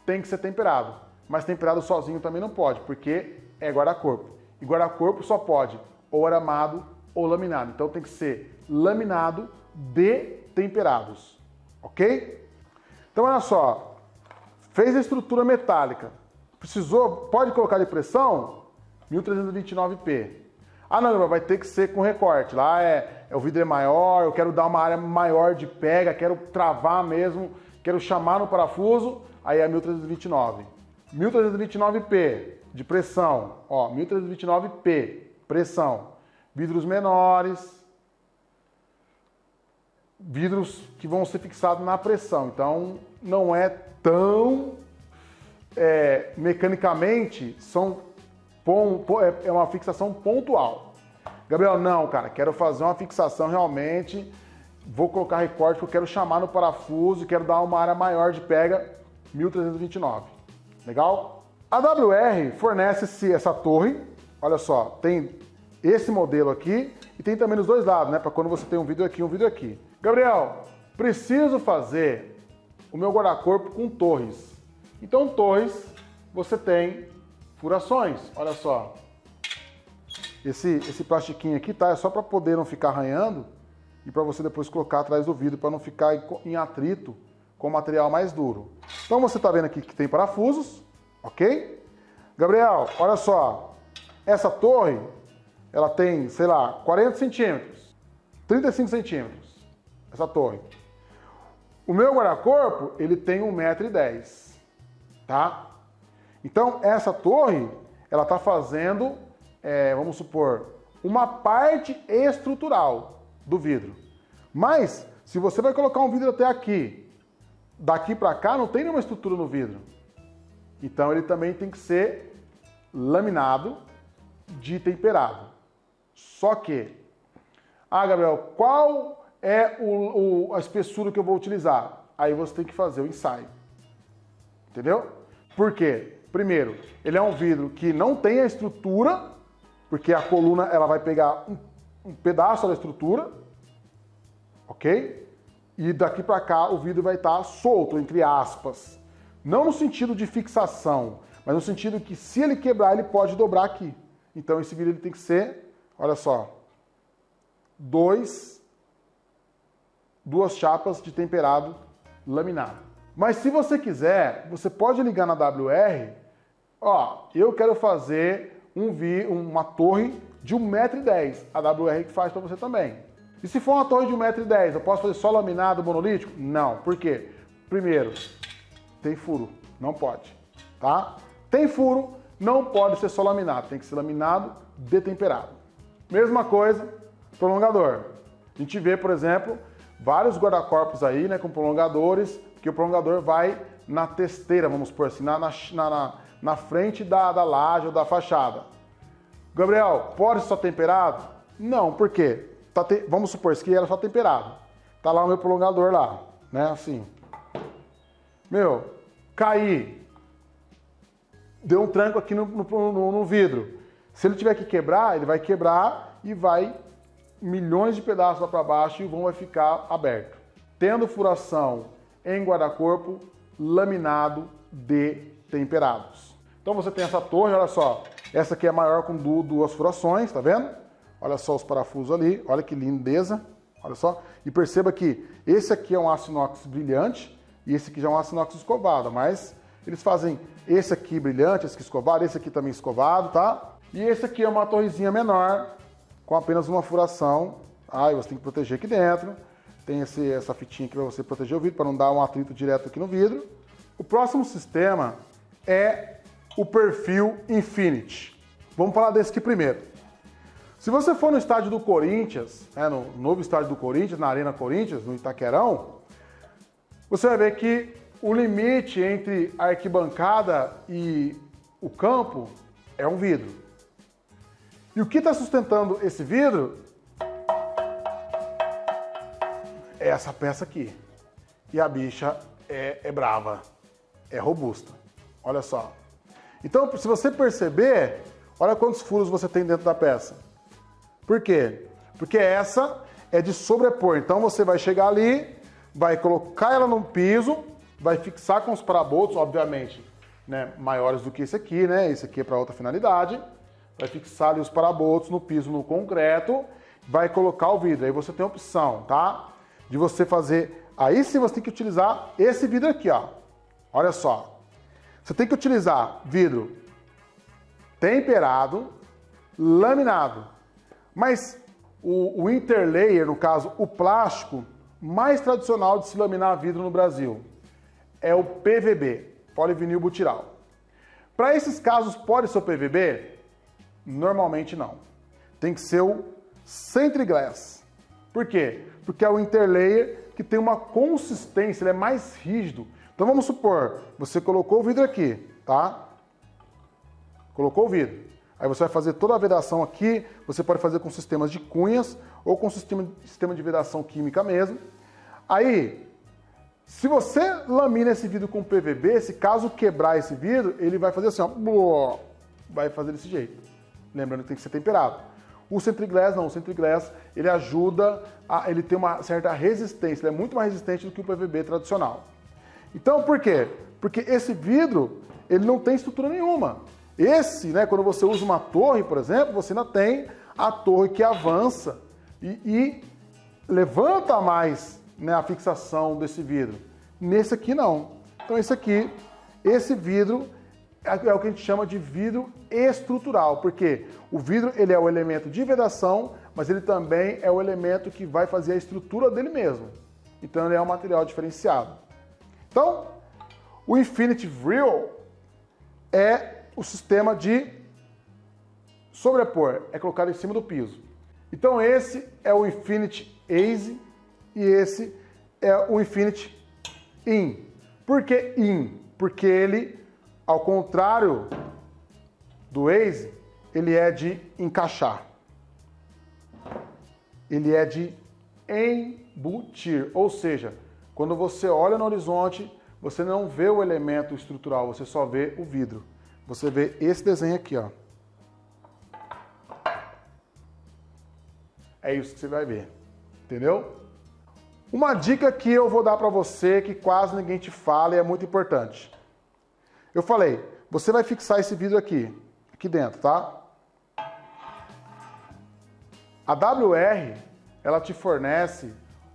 Tem que ser temperado. Mas temperado sozinho também não pode, porque é guarda-corpo. E guarda-corpo só pode ou aramado ou laminado. Então tem que ser laminado detemperados. Ok? Então olha só. Fez a estrutura metálica. Precisou, pode colocar de pressão? 1329P. Ah não, vai ter que ser com recorte. Lá o vidro é maior, eu quero dar uma área maior de pega, quero travar mesmo, quero chamar no parafuso, aí é 1329. 1329P de pressão, ó, 1329P, pressão. Vidros menores, vidros que vão ser fixados na pressão. Então, não é tão mecanicamente, é uma fixação pontual. Gabriel, não, cara, quero fazer uma fixação realmente, vou colocar recorte, porque eu quero chamar no parafuso, quero dar uma área maior de pega, 1329. Legal? A WR fornece essa torre, olha só, tem esse modelo aqui e tem também nos dois lados, né? Para quando você tem um vidro aqui e um vidro aqui. Gabriel, preciso fazer o meu guarda-corpo com torres. Então, torres, você tem furações, olha só. Esse plastiquinho aqui, tá? É só para poder não ficar arranhando e para você depois colocar atrás do vidro para não ficar em atrito com o material mais duro. Então, você tá vendo aqui que tem parafusos. Ok? Gabriel, olha só, essa torre, ela tem, sei lá, 40 centímetros, 35 centímetros, essa torre. O meu guarda-corpo, ele tem 1,10 m, tá? Então, essa torre, ela tá fazendo, vamos supor, uma parte estrutural do vidro. Mas, se você vai colocar um vidro até aqui, daqui para cá, não tem nenhuma estrutura no vidro. Então ele também tem que ser laminado de temperado. Só que, Gabriel, qual é a espessura que eu vou utilizar? Aí você tem que fazer o ensaio. Entendeu? Por quê? Primeiro, ele é um vidro que não tem a estrutura, porque a coluna ela vai pegar um pedaço da estrutura, ok? E daqui para cá o vidro vai estar solto, entre aspas. Não no sentido de fixação, mas no sentido que se ele quebrar, ele pode dobrar aqui. Então esse vidro ele tem que ser, olha só, duas chapas de temperado laminado. Mas se você quiser, você pode ligar na WR, ó, eu quero fazer uma torre de 1,10 m, a WR que faz para você também. E se for uma torre de 1,10 m, eu posso fazer só laminado monolítico? Não, por quê? Primeiro, tem furo, não pode, tá? Tem furo, não pode ser só laminado, tem que ser laminado detemperado. Mesma coisa, prolongador. A gente vê, por exemplo, vários guarda-corpos aí, né, com prolongadores, que o prolongador vai na testeira, vamos por assim, na frente da laje ou da fachada. Gabriel, pode ser só temperado? Não, por quê? Vamos supor que era só temperado. Tá lá o meu prolongador lá, né, assim. Meu, caí. Deu um tranco aqui no vidro. Se ele tiver que quebrar, ele vai quebrar e vai milhões de pedaços lá para baixo e o vão vai ficar aberto. Tendo furação em guarda-corpo, laminado de temperados. Então você tem essa torre, olha só. Essa aqui é maior com duas furações, tá vendo? Olha só os parafusos ali, olha que lindeza. Olha só. E perceba que esse aqui é um aço inox brilhante e esse aqui já é um aço inox escovado, mas eles fazem esse aqui brilhante, esse aqui escovado, esse aqui também escovado, tá? E esse aqui é uma torrezinha menor, com apenas uma furação. Aí você tem que proteger aqui dentro. Tem essa fitinha aqui para você proteger o vidro, para não dar um atrito direto aqui no vidro. O próximo sistema é o perfil Infinity. Vamos falar desse aqui primeiro. Se você for no estádio do Corinthians, no novo estádio do Corinthians, na Arena Corinthians, no Itaquerão, você vai ver que o limite entre a arquibancada e o campo é um vidro. E o que está sustentando esse vidro é essa peça aqui. E a bicha é brava, é robusta. Olha só. Então, se você perceber, olha quantos furos você tem dentro da peça. Por quê? Porque essa é de sobrepor. Então você vai chegar ali, vai colocar ela no piso, vai fixar com os paraboltos, obviamente, né, maiores do que esse aqui, né? Esse aqui é para outra finalidade. Vai fixar ali os paraboltos no piso, no concreto, vai colocar o vidro. Aí você tem a opção, tá? De você fazer... Aí sim você tem que utilizar esse vidro aqui, ó. Olha só. Você tem que utilizar vidro temperado, laminado. Mas o interlayer, no caso, o plástico mais tradicional de se laminar vidro no Brasil é o PVB, polivinil butiral. Para esses casos, pode ser o PVB? Normalmente não. Tem que ser o Centriglass. Por quê? Porque é o interlayer que tem uma consistência, ele é mais rígido. Então vamos supor, você colocou o vidro aqui, tá? Colocou o vidro. Aí você vai fazer toda a vedação aqui, você pode fazer com sistemas de cunhas ou com sistema de vedação química mesmo. Aí, se você lamina esse vidro com PVB, se caso quebrar esse vidro, ele vai fazer assim, ó, vai fazer desse jeito. Lembrando que tem que ser temperado. O Centriglass não, o Centriglass ele ajuda, ele tem uma certa resistência, ele é muito mais resistente do que o PVB tradicional. Então, por quê? Porque esse vidro, ele não tem estrutura nenhuma. Esse, né, quando você usa uma torre, por exemplo, você ainda tem a torre que avança e levanta mais, né, a fixação desse vidro. Nesse aqui não. Então esse vidro é o que a gente chama de vidro estrutural, porque o vidro ele é o elemento de vedação, mas ele também é o elemento que vai fazer a estrutura dele mesmo. Então ele é um material diferenciado. Então, o Infinity Real é o sistema de sobrepor, é colocado em cima do piso. Então esse é o Infinity Ace e esse é o Infinity In. Por que In? Porque ele, ao contrário do Ace, ele é de encaixar. Ele é de embutir, ou seja, quando você olha no horizonte, você não vê o elemento estrutural, você só vê o vidro. Você vê esse desenho aqui, ó. É isso que você vai ver, entendeu? Uma dica que eu vou dar para você, que quase ninguém te fala e é muito importante. Eu falei, você vai fixar esse vidro aqui dentro, tá? A WR, ela te fornece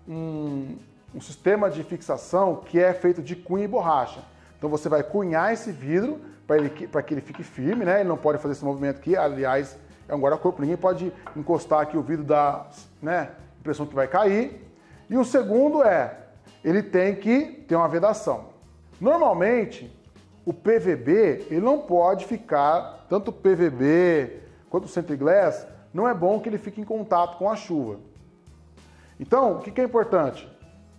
um sistema de fixação que é feito de cunha e borracha. Então você vai cunhar esse vidro para que ele fique firme, né? Ele não pode fazer esse movimento aqui, aliás, é um guarda-corpo, ninguém pode encostar aqui o vidro, da, né, impressão que vai cair. E o segundo ele tem que ter uma vedação. Normalmente, o PVB, ele não pode ficar, tanto o PVB quanto o Centiglass, não é bom que ele fique em contato com a chuva. Então, o que é importante?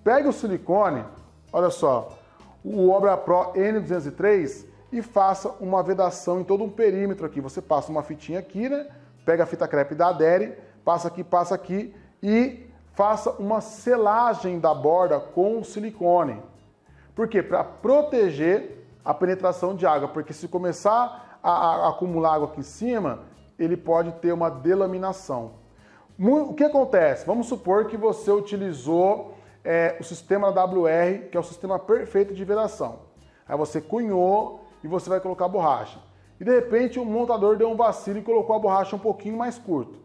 Pegue o silicone, olha só, o Obra Pro N203 e faça uma vedação em todo um perímetro aqui. Você passa uma fitinha aqui, né? Pega a fita crepe da Adere, passa aqui e faça uma selagem da borda com silicone. Por quê? Para proteger a penetração de água, porque se começar a acumular água aqui em cima, ele pode ter uma delaminação. O que acontece? Vamos supor que você utilizou o sistema da WR, que é o sistema perfeito de vedação. Aí você cunhou e você vai colocar a borracha. E de repente o montador deu um vacilo e colocou a borracha um pouquinho mais curto.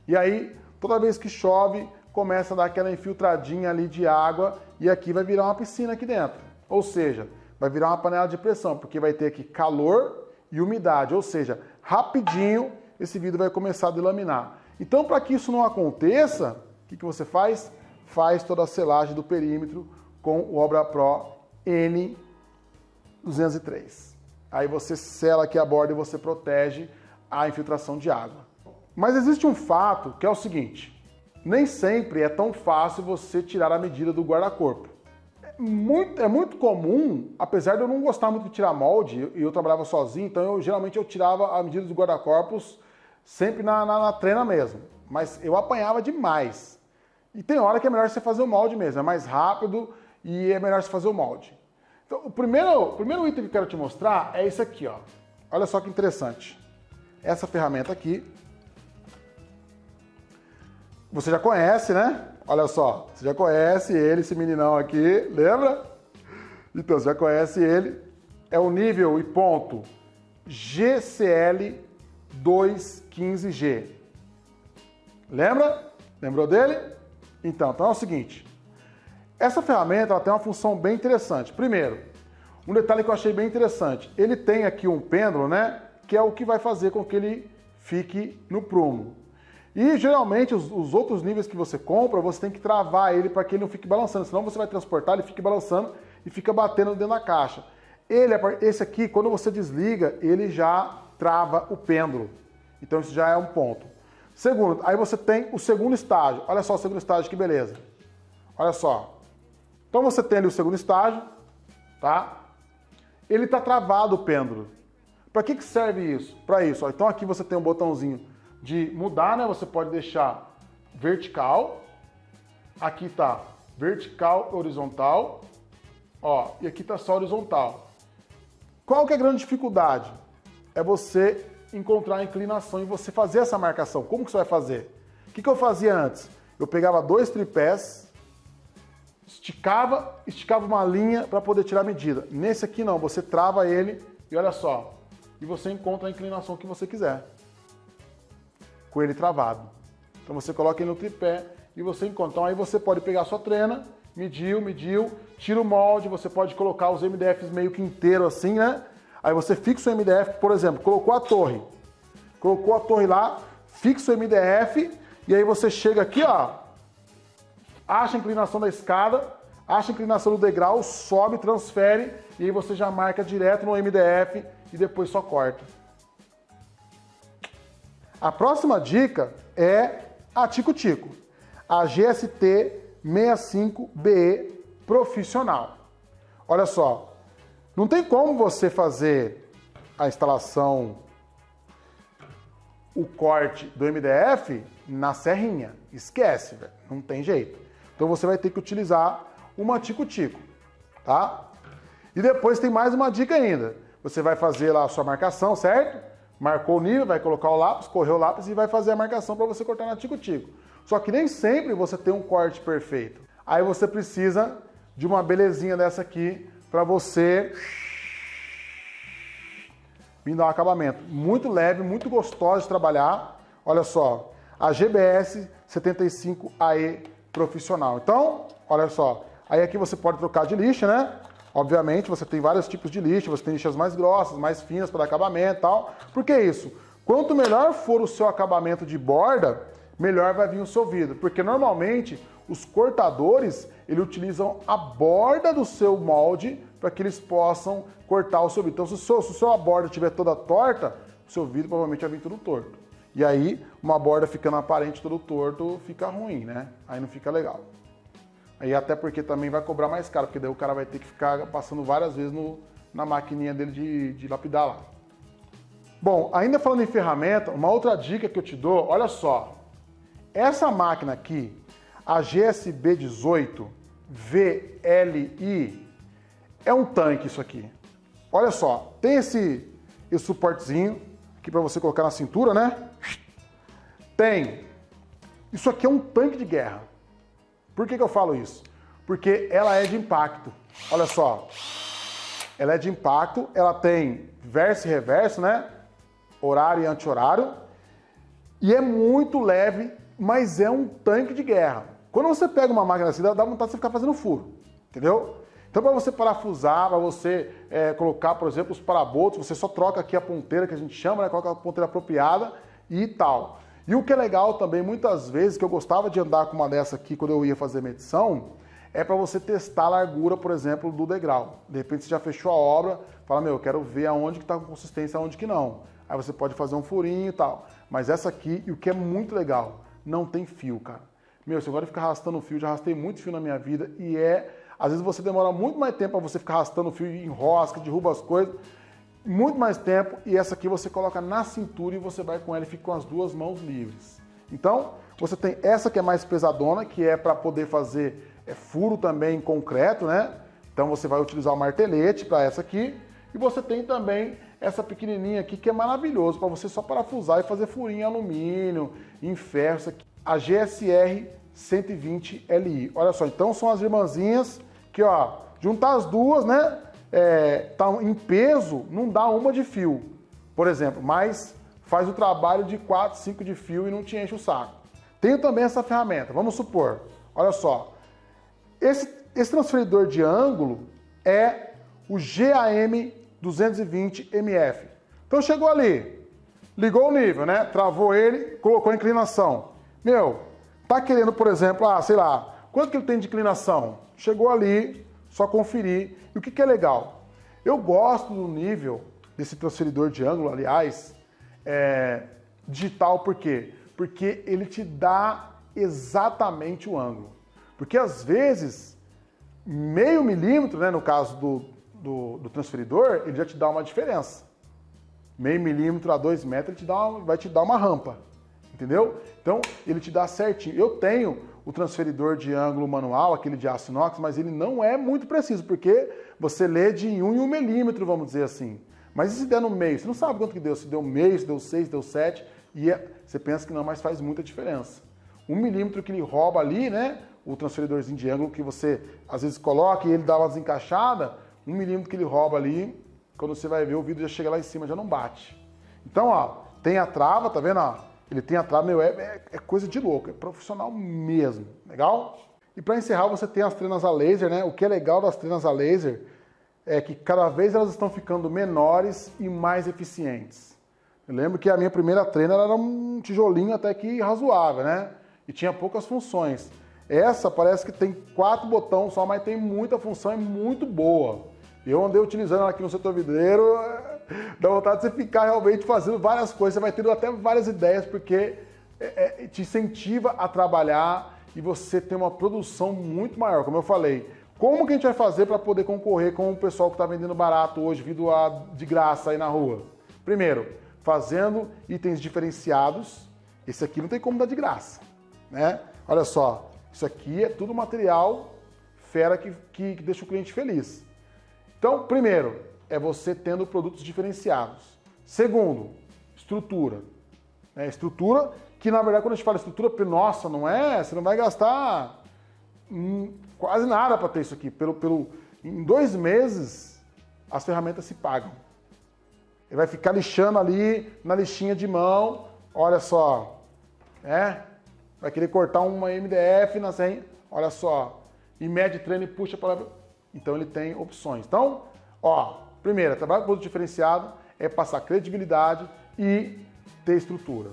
E aí, toda vez que chove, começa a dar aquela infiltradinha ali de água e aqui vai virar uma piscina aqui dentro. Ou seja, vai virar uma panela de pressão, porque vai ter aqui calor e umidade. Ou seja, rapidinho esse vidro vai começar a delaminar. Então, para que isso não aconteça, o que você faz? Faz toda a selagem do perímetro com o Obra Pro N203. Aí você sela aqui a borda e você protege a infiltração de água. Mas existe um fato que é o seguinte, nem sempre é tão fácil você tirar a medida do guarda-corpo. É muito comum, apesar de eu não gostar muito de tirar molde, e eu trabalhava sozinho, então geralmente eu tirava a medida dos guarda-corpos sempre na trena mesmo. Mas eu apanhava demais. E tem hora que é melhor você fazer o molde mesmo, é mais rápido e é melhor você fazer o molde. Então, o primeiro item que eu quero te mostrar é esse aqui, ó. Olha só que interessante. Essa ferramenta aqui, você já conhece, né? Olha só, você já conhece ele, esse meninão aqui, lembra? Então, você já conhece ele. É o nível e ponto GCL 215G. Lembra? Lembrou dele? Então é o seguinte. Essa ferramenta ela tem uma função bem interessante. Primeiro, um detalhe que eu achei bem interessante. Ele tem aqui um pêndulo, né? Que é o que vai fazer com que ele fique no prumo. E geralmente os outros níveis que você compra, você tem que travar ele para que ele não fique balançando. Senão você vai transportar, ele fica balançando e fica batendo dentro da caixa. Esse aqui, quando você desliga, ele já trava o pêndulo. Então isso já é um ponto. Segundo, aí você tem o segundo estágio. Olha só o segundo estágio, que beleza. Olha só. Então você tem ali o segundo estágio, tá? Ele está travado o pêndulo. Para que serve isso? Para isso. Ó. Então aqui você tem um botãozinho de mudar, né? Você pode deixar vertical. Aqui está vertical, horizontal. Ó, e aqui está só horizontal. Qual que é a grande dificuldade? É você encontrar a inclinação e você fazer essa marcação. Como que você vai fazer? O que eu fazia antes? Eu pegava 2 tripés, esticava uma linha para poder tirar a medida. Nesse aqui não, você trava ele e olha só, e você encontra a inclinação que você quiser, com ele travado. Então você coloca ele no tripé e você encontra. Então aí você pode pegar a sua trena, mediu, tira o molde, você pode colocar os MDFs meio que inteiro assim, né? Aí você fixa o MDF, por exemplo, colocou a torre lá, fixa o MDF e aí você chega aqui, ó, acha a inclinação da escada, acha a inclinação do degrau, sobe, transfere e aí você já marca direto no MDF e depois só corta. A próxima dica é a Tico-Tico, a GST 65BE Profissional. Olha só. Não tem como você fazer a instalação o corte do MDF na serrinha. Esquece, velho. Não tem jeito. Então você vai ter que utilizar uma tico-tico, tá? E depois tem mais uma dica ainda. Você vai fazer lá a sua marcação, certo? Marcou o nível, vai colocar o lápis, correu o lápis e vai fazer a marcação para você cortar na tico-tico. Só que nem sempre você tem um corte perfeito. Aí você precisa de uma belezinha dessa aqui para você vir dar um acabamento. Muito leve, muito gostoso de trabalhar. Olha só, a GBS 75AE Profissional. Então, olha só, aí aqui você pode trocar de lixa, né? Obviamente, você tem vários tipos de lixa, você tem lixas mais grossas, mais finas para dar acabamento e tal. Por que isso? Quanto melhor for o seu acabamento de borda, melhor vai vir o seu vidro. Porque normalmente, os cortadores, eles utilizam a borda do seu molde para que eles possam cortar o seu vidro. Então, se a sua borda estiver toda torta, o seu vidro provavelmente vai vir tudo torto. E aí, uma borda ficando aparente todo torto, fica ruim, né? Aí não fica legal. Aí até porque também vai cobrar mais caro, porque daí o cara vai ter que ficar passando várias vezes na maquininha dele de lapidar lá. Bom, ainda falando em ferramenta, uma outra dica que eu te dou, olha só. Essa máquina aqui, a GSB 18 VLI, é um tanque isso aqui. Olha só, tem esse suportezinho aqui para você colocar na cintura, né? Tem. Isso aqui é um tanque de guerra. Por que eu falo isso? Porque ela é de impacto. Olha só. Ela é de impacto, ela tem verso e reverso, né? Horário e anti-horário. E é muito leve, mas é um tanque de guerra. Quando você pega uma máquina assim, dá vontade de você ficar fazendo furo. Entendeu? Então, para você parafusar, para você colocar, por exemplo, os paraboltos, você só troca aqui a ponteira que a gente chama, né? Coloca a ponteira apropriada e tal. E o que é legal também, muitas vezes, que eu gostava de andar com uma dessa aqui quando eu ia fazer medição, é para você testar a largura, por exemplo, do degrau. De repente você já fechou a obra, fala, meu, eu quero ver aonde que está com consistência, aonde que não. Aí você pode fazer um furinho e tal. Mas essa aqui, e o que é muito legal, não tem fio, cara. Meu, você agora fica arrastando fio, já arrastei muito fio na minha vida e às vezes você demora muito mais tempo para você ficar arrastando fio, enrosca, derruba as coisas, muito mais tempo, e essa aqui você coloca na cintura e você vai com ela e fica com as duas mãos livres. Então, você tem essa que é mais pesadona, que é para poder fazer furo também em concreto, né? Então você vai utilizar o martelete para essa aqui, e você tem também essa pequenininha aqui que é maravilhoso, para você só parafusar e fazer furinho em alumínio, em ferro, isso aqui. A GSR 120 LI. Olha só, então são as irmãzinhas que, ó, juntar as duas, né? Tá em peso, não dá uma de fio, por exemplo, mas faz o trabalho de 4, 5 de fio e não te enche o saco. Tenho também essa ferramenta, vamos supor, olha só, esse transferidor de ângulo é o GAM 220 MF. Então chegou ali, ligou o nível, né? Travou ele, colocou a inclinação. Meu, tá querendo, por exemplo, sei lá, quanto que ele tem de inclinação? Chegou ali, só conferir. E o que é legal? Eu gosto do nível desse transferidor de ângulo, aliás, digital, por quê? Porque ele te dá exatamente o ângulo. Porque às vezes, meio milímetro, né, no caso do transferidor, ele já te dá uma diferença. Meio milímetro a 2 metros, ele vai te dar uma rampa. Entendeu? Então, ele te dá certinho. Eu tenho o transferidor de ângulo manual, aquele de aço inox, mas ele não é muito preciso, porque você lê de 1 em 1 milímetro, vamos dizer assim. Mas e se der no meio? Você não sabe quanto que deu, se deu meio, se deu 6, se deu 7, e você pensa que não, mas faz muita diferença. 1 milímetro que ele rouba ali, né, o transferidorzinho de ângulo que você às vezes coloca e ele dá uma desencaixada, 1 milímetro que ele rouba ali, quando você vai ver o vidro já chega lá em cima, já não bate. Então, ó, tem a trava, tá vendo, ó? Ele tem a trava, meu, é coisa de louco, é profissional mesmo, legal? E para encerrar, você tem as trenas a laser, né? O que é legal das trenas a laser é que cada vez elas estão ficando menores e mais eficientes. Eu lembro que a minha primeira trena era um tijolinho até que razoável, né? E tinha poucas funções. Essa parece que tem 4 botões só, mas tem muita função e muito boa. Eu andei utilizando ela aqui no setor vidreiro, dá vontade de você ficar realmente fazendo várias coisas, você vai tendo até várias ideias, porque te incentiva a trabalhar e você tem uma produção muito maior, como eu falei. Como que a gente vai fazer para poder concorrer com o pessoal que está vendendo barato hoje, vidro de graça aí na rua? Primeiro, fazendo itens diferenciados. Esse aqui não tem como dar de graça, né? Olha só, isso aqui é tudo material fera que deixa o cliente feliz. Então, primeiro, é você tendo produtos diferenciados. Segundo, estrutura. Estrutura que, na verdade, quando a gente fala estrutura, nossa, não é? Você não vai gastar quase nada para ter isso aqui. Em 2 meses, as ferramentas se pagam. Ele vai ficar lixando ali na lixinha de mão, olha só, vai querer cortar uma MDF na senha, olha só, e mede treino e puxa para lá. Então ele tem opções. Então, primeiro, trabalhar com produto diferenciado é passar credibilidade e ter estrutura.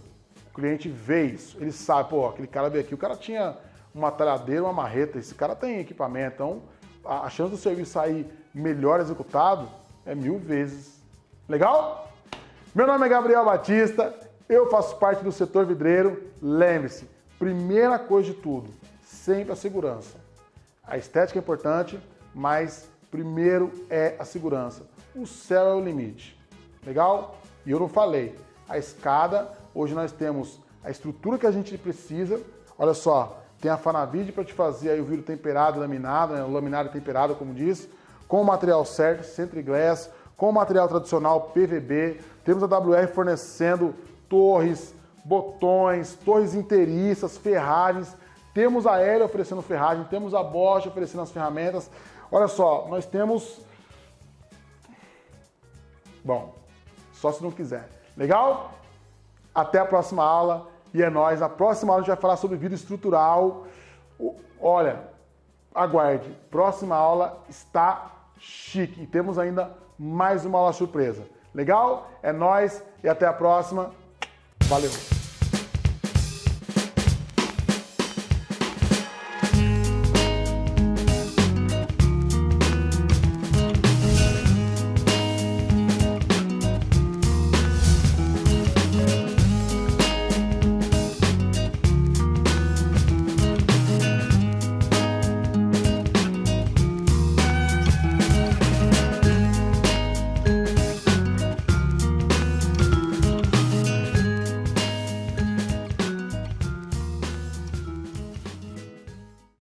O cliente vê isso, ele sabe, aquele cara veio aqui, o cara tinha uma talhadeira, uma marreta, esse cara tem equipamento, então a chance do serviço sair melhor executado é 1000 vezes. Legal? Meu nome é Gabriel Batista, eu faço parte do setor vidreiro. Lembre-se, primeira coisa de tudo, sempre a segurança. A estética é importante, mas primeiro é a segurança. O céu é o limite. Legal? E eu não falei. A escada, hoje nós temos a estrutura que a gente precisa. Olha só, tem a Fanavide para te fazer aí o vidro temperado, laminado, o laminário temperado, como diz, com o material certo, Centriglass, com o material tradicional PVB. Temos a WR fornecendo torres, botões, torres inteiriças, ferragens. Temos a Hélio oferecendo ferragem, temos a Bosch oferecendo as ferramentas. Olha só, nós temos... Bom, só se não quiser. Legal? Até a próxima aula. E é nóis. Na próxima aula a gente vai falar sobre vidro estrutural. Olha, aguarde. Próxima aula está chique. E temos ainda mais uma aula surpresa. Legal? É nóis e até a próxima. Valeu!